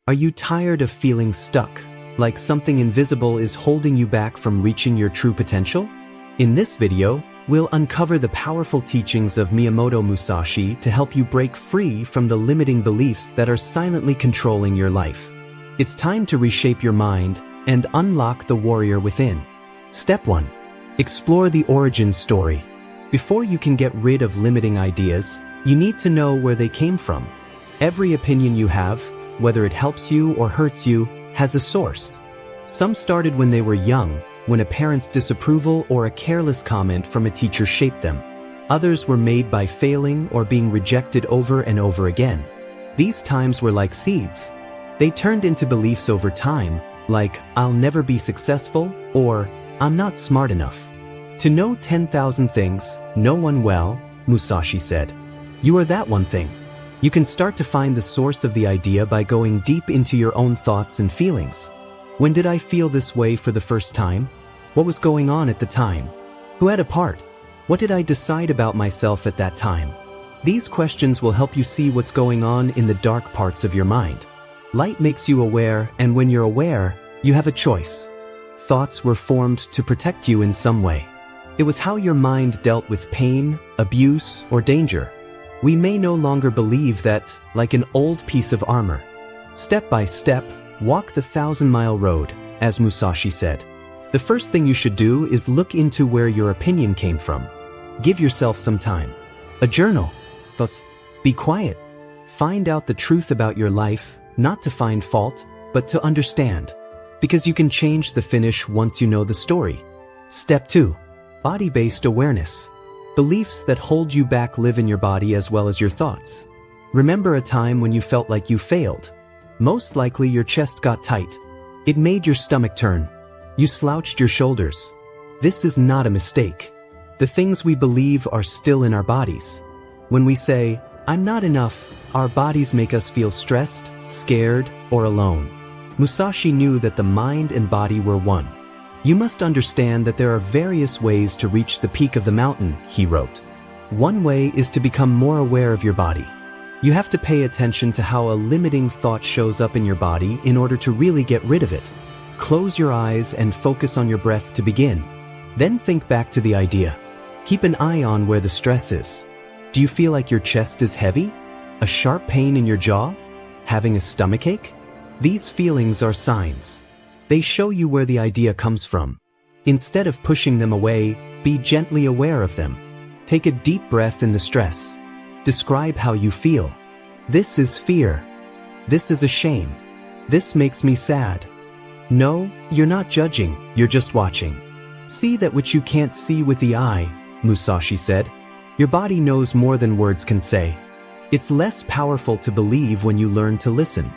Are you tired of feeling stuck, like something invisible is holding you back from reaching your true potential? In this video, we'll uncover the powerful teachings of Miyamoto Musashi to help you break free from the limiting beliefs that are silently controlling your life. It's time to reshape your mind and unlock the warrior within. Step 1. Explore the origin story. Before you can get rid of limiting ideas, you need to know where they came from. Every opinion you have, whether it helps you or hurts you, has a source. Some started when they were young, when a parent's disapproval or a careless comment from a teacher shaped them. Others were made by failing or being rejected over and over again. These times were like seeds. They turned into beliefs over time, like, "I'll never be successful," or "I'm not smart enough." To know 10,000 things, know one well, Musashi said. You are that one thing. You can start to find the source of the idea by going deep into your own thoughts and feelings. When did I feel this way for the first time? What was going on at the time? Who had a part? What did I decide about myself at that time? These questions will help you see what's going on in the dark parts of your mind. Light makes you aware, and when you're aware, you have a choice. Thoughts were formed to protect you in some way. It was how your mind dealt with pain, abuse, or danger. We may no longer believe that, like an old piece of armor. Step by step, walk the 1,000-mile road, as Musashi said. The first thing you should do is look into where your opinion came from. Give yourself some time. A journal. Thus, be quiet. Find out the truth about your life, not to find fault, but to understand. Because you can change the finish once you know the story. Step 2. Body-based awareness. Beliefs that hold you back live in your body as well as your thoughts. Remember a time when you felt like you failed. Most likely your chest got tight. It made your stomach turn. You slouched your shoulders. This is not a mistake. The things we believe are still in our bodies. When we say, "I'm not enough," our bodies make us feel stressed, scared, or alone. Musashi knew that the mind and body were one. You must understand that there are various ways to reach the peak of the mountain, he wrote. One way is to become more aware of your body. You have to pay attention to how a limiting thought shows up in your body in order to really get rid of it. Close your eyes and focus on your breath to begin. Then think back to the idea. Keep an eye on where the stress is. Do you feel like your chest is heavy? A sharp pain in your jaw? Having a stomachache? These feelings are signs. They show you where the idea comes from. Instead of pushing them away, be gently aware of them. Take a deep breath in the stress. Describe how you feel. This is fear. This is a shame. This makes me sad. No, you're not judging, you're just watching. See that which you can't see with the eye, Musashi said. Your body knows more than words can say. It's less powerful to believe when you learn to listen.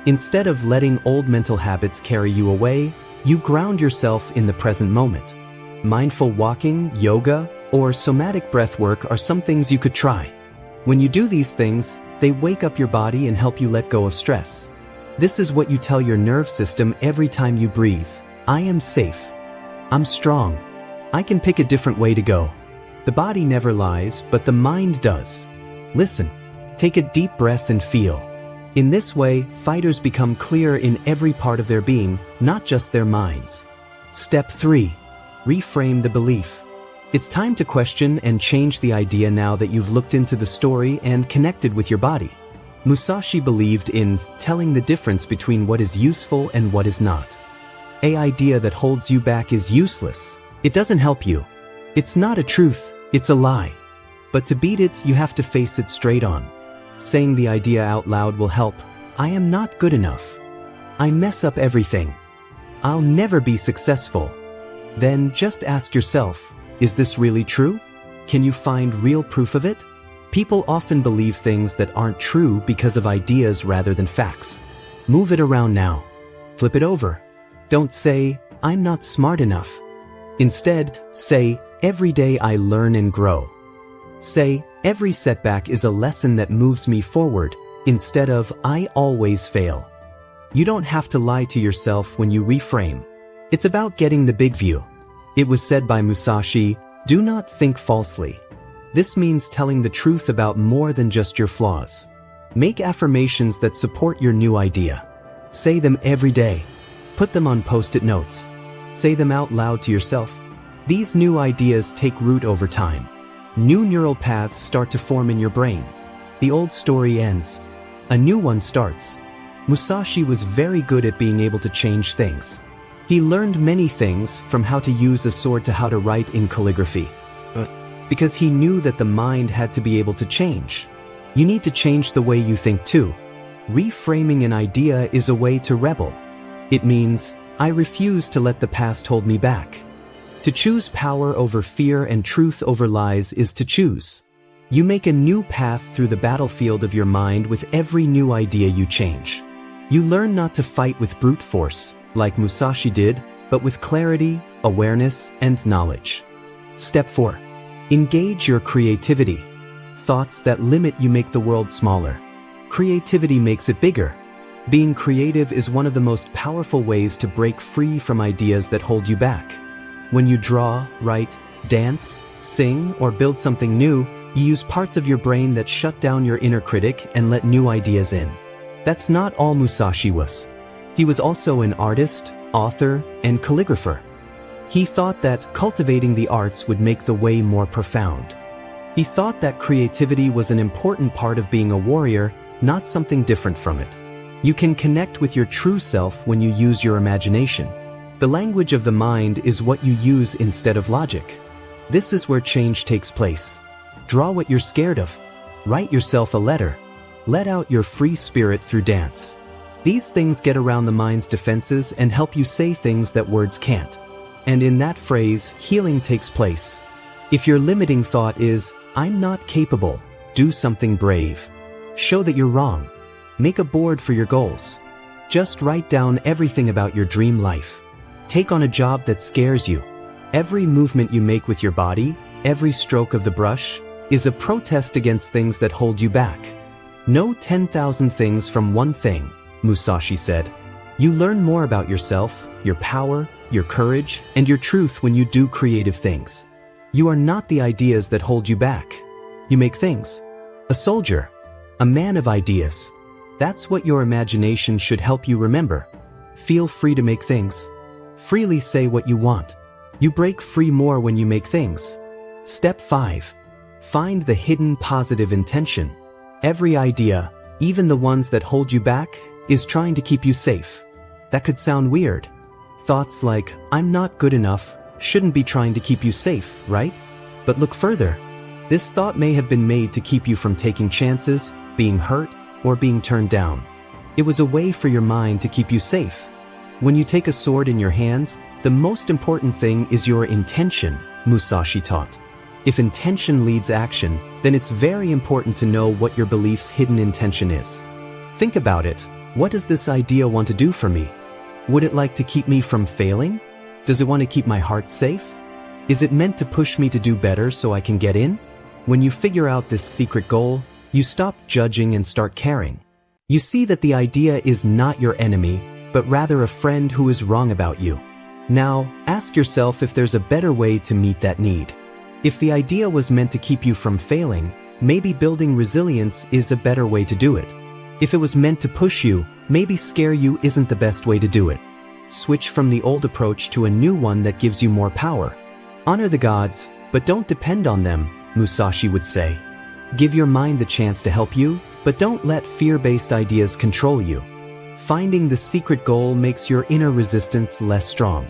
Instead of letting old mental habits carry you away, you ground yourself in the present moment. Mindful walking, yoga, or somatic breath work are some things you could try. When you do these things, they wake up your body and help you let go of stress. This is what you tell your nerve system every time you breathe. I am safe. I'm strong. I can pick a different way to go. The body never lies, but the mind does. Listen. Take a deep breath and feel. In this way, fighters become clear in every part of their being, not just their minds. Step 3. Reframe the belief. It's time to question and change the idea now that you've looked into the story and connected with your body. Musashi believed in telling the difference between what is useful and what is not. An idea that holds you back is useless. It doesn't help you. It's not a truth, it's a lie. But to beat it, you have to face it straight on. Saying the idea out loud will help. I am not good enough. I mess up everything. I'll never be successful. Then just ask yourself, is this really true? Can you find real proof of it? People often believe things that aren't true because of ideas rather than facts. Move it around now. Flip it over. Don't say, "I'm not smart enough." Instead, say, "Every day I learn and grow." Say, "Every setback is a lesson that moves me forward," instead of, "I always fail." You don't have to lie to yourself when you reframe. It's about getting the big view. It was said by Musashi, "Do not think falsely." This means telling the truth about more than just your flaws. Make affirmations that support your new idea. Say them every day. Put them on post-it notes. Say them out loud to yourself. These new ideas take root over time. New neural paths start to form in your brain. The old story ends. A new one starts. Musashi was very good at being able to change things. He learned many things, from how to use a sword to how to write in calligraphy. Because he knew that the mind had to be able to change. You need to change the way you think too. Reframing an idea is a way to rebel. It means, I refuse to let the past hold me back. To choose power over fear and truth over lies is to choose. You make a new path through the battlefield of your mind with every new idea you change. You learn not to fight with brute force, like Musashi did, but with clarity, awareness, and knowledge. Step 4. Engage your creativity. Thoughts that limit you make the world smaller. Creativity makes it bigger. Being creative is one of the most powerful ways to break free from ideas that hold you back. When you draw, write, dance, sing, or build something new, you use parts of your brain that shut down your inner critic and let new ideas in. That's not all Musashi was. He was also an artist, author, and calligrapher. He thought that cultivating the arts would make the way more profound. He thought that creativity was an important part of being a warrior, not something different from it. You can connect with your true self when you use your imagination. The language of the mind is what you use instead of logic. This is where change takes place. Draw what you're scared of. Write yourself a letter. Let out your free spirit through dance. These things get around the mind's defenses and help you say things that words can't. And in that phrase, healing takes place. If your limiting thought is, I'm not capable, do something brave. Show that you're wrong. Make a board for your goals. Just write down everything about your dream life. Take on a job that scares you. Every movement you make with your body, every stroke of the brush, is a protest against things that hold you back. Know 10,000 things from one thing, Musashi said. You learn more about yourself, your power, your courage, and your truth when you do creative things. You are not the ideas that hold you back. You make things. A soldier. A man of ideas. That's what your imagination should help you remember. Feel free to make things. Freely say what you want. You break free more when you make things. Step 5. Find the hidden positive intention. Every idea, even the ones that hold you back, is trying to keep you safe. That could sound weird. Thoughts like, I'm not good enough, shouldn't be trying to keep you safe, right? But look further. This thought may have been made to keep you from taking chances, being hurt, or being turned down. It was a way for your mind to keep you safe. When you take a sword in your hands, the most important thing is your intention, Musashi taught. If intention leads action, then it's very important to know what your belief's hidden intention is. Think about it. What does this idea want to do for me? Would it like to keep me from failing? Does it want to keep my heart safe? Is it meant to push me to do better so I can get in? When you figure out this secret goal, you stop judging and start caring. You see that the idea is not your enemy, but rather a friend who is wrong about you. Now, ask yourself if there's a better way to meet that need. If the idea was meant to keep you from failing, maybe building resilience is a better way to do it. If it was meant to push you, maybe scare you isn't the best way to do it. Switch from the old approach to a new one that gives you more power. Honor the gods, but don't depend on them, Musashi would say. Give your mind the chance to help you, but don't let fear-based ideas control you. Finding the secret goal makes your inner resistance less strong.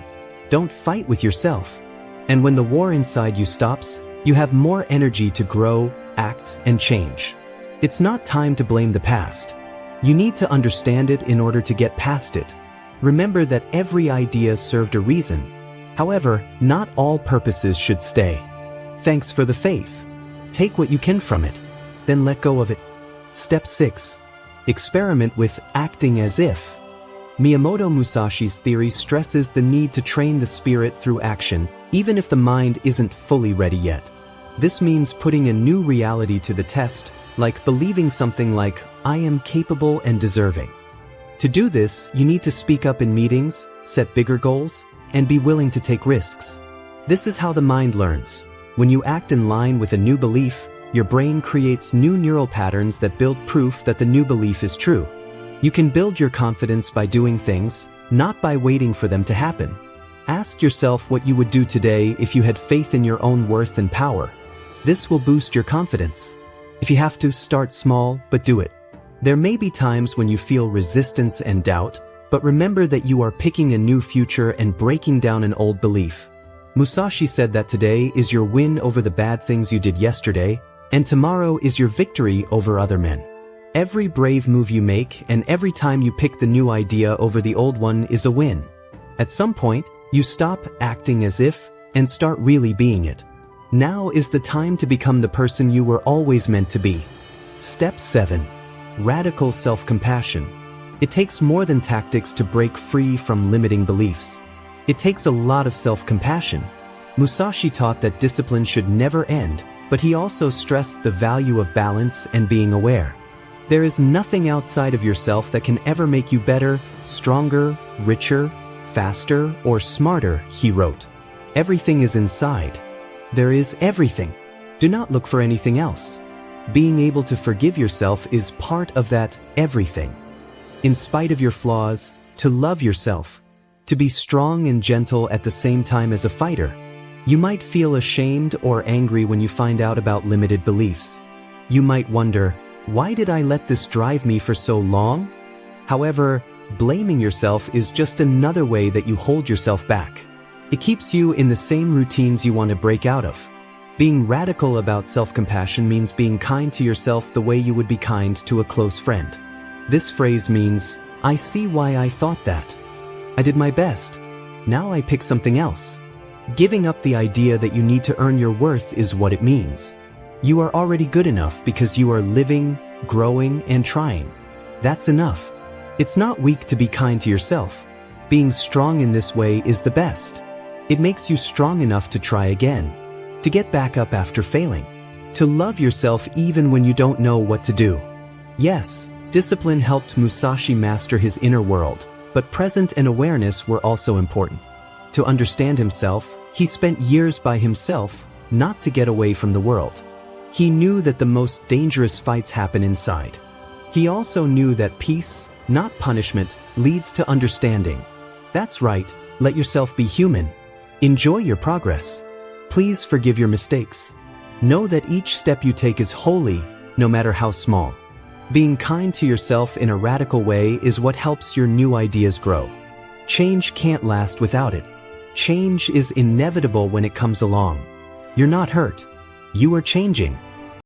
Don't fight with yourself. And when the war inside you stops, you have more energy to grow, act, and change. It's not time to blame the past. You need to understand it in order to get past it. Remember that every idea served a reason. However, not all purposes should stay. Thanks for the faith. Take what you can from it, then let go of it. Step 6. Experiment with acting as if. Miyamoto Musashi's theory stresses the need to train the spirit through action, even if the mind isn't fully ready yet. This means putting a new reality to the test, like believing something like, I am capable and deserving. To do this, you need to speak up in meetings, set bigger goals, and be willing to take risks. This is how the mind learns. When you act in line with a new belief, your brain creates new neural patterns that build proof that the new belief is true. You can build your confidence by doing things, not by waiting for them to happen. Ask yourself what you would do today if you had faith in your own worth and power. This will boost your confidence. If you have to, start small, but do it. There may be times when you feel resistance and doubt, but remember that you are picking a new future and breaking down an old belief. Musashi said that today is your win over the bad things you did yesterday, and tomorrow is your victory over other men. Every brave move you make and every time you pick the new idea over the old one is a win. At some point, you stop acting as if and start really being it. Now is the time to become the person you were always meant to be. Step 7. Radical self-compassion. It takes more than tactics to break free from limiting beliefs. It takes a lot of self-compassion. Musashi taught that discipline should never end, but he also stressed the value of balance and being aware. There is nothing outside of yourself that can ever make you better, stronger, richer, faster, or smarter, he wrote. Everything is inside. There is everything. Do not look for anything else. Being able to forgive yourself is part of that everything. In spite of your flaws, to love yourself. To be strong and gentle at the same time as a fighter. You might feel ashamed or angry when you find out about limited beliefs. You might wonder, why did I let this drive me for so long? However, blaming yourself is just another way that you hold yourself back. It keeps you in the same routines you want to break out of. Being radical about self-compassion means being kind to yourself the way you would be kind to a close friend. This phrase means, I see why I thought that. I did my best. Now I pick something else. Giving up the idea that you need to earn your worth is what it means. You are already good enough because you are living, growing, and trying. That's enough. It's not weak to be kind to yourself. Being strong in this way is the best. It makes you strong enough to try again, to get back up after failing, to love yourself even when you don't know what to do. Yes, discipline helped Musashi master his inner world, but presence and awareness were also important. To understand himself, he spent years by himself, not to get away from the world. He knew that the most dangerous fights happen inside. He also knew that peace, not punishment, leads to understanding. That's right, let yourself be human. Enjoy your progress. Please forgive your mistakes. Know that each step you take is holy, no matter how small. Being kind to yourself in a radical way is what helps your new ideas grow. Change can't last without it. Change is inevitable when it comes along. You're not hurt. You are changing.